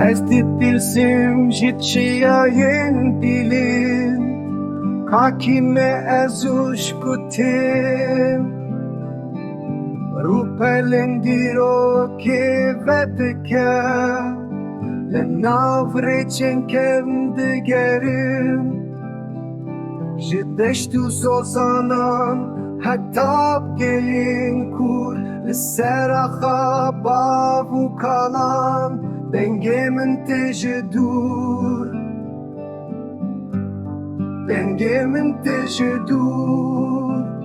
Ez dilsim jitçiyayin dilim Kakime ez ushkutim Rupelendiro ke vedike Lenavreçen kendigerim Jideştu sozanan Hattap gelin kur Lisseraha bavu kalan Dengemin tejedur Dengemin tejedur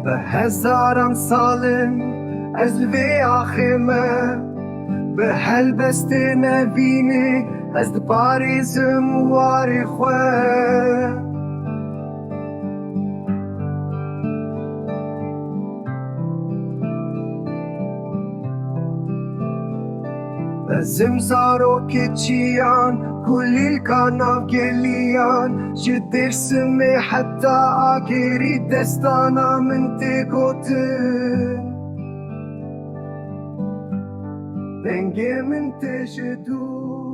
به هزاران سالم از وی آخیمه به هلبست نبینی از پاریزم واری خواه زمزارو كتشيان كل الكناف جليان جدرسمي حتى آخري دستانا من تقوتن بنجي من تجدو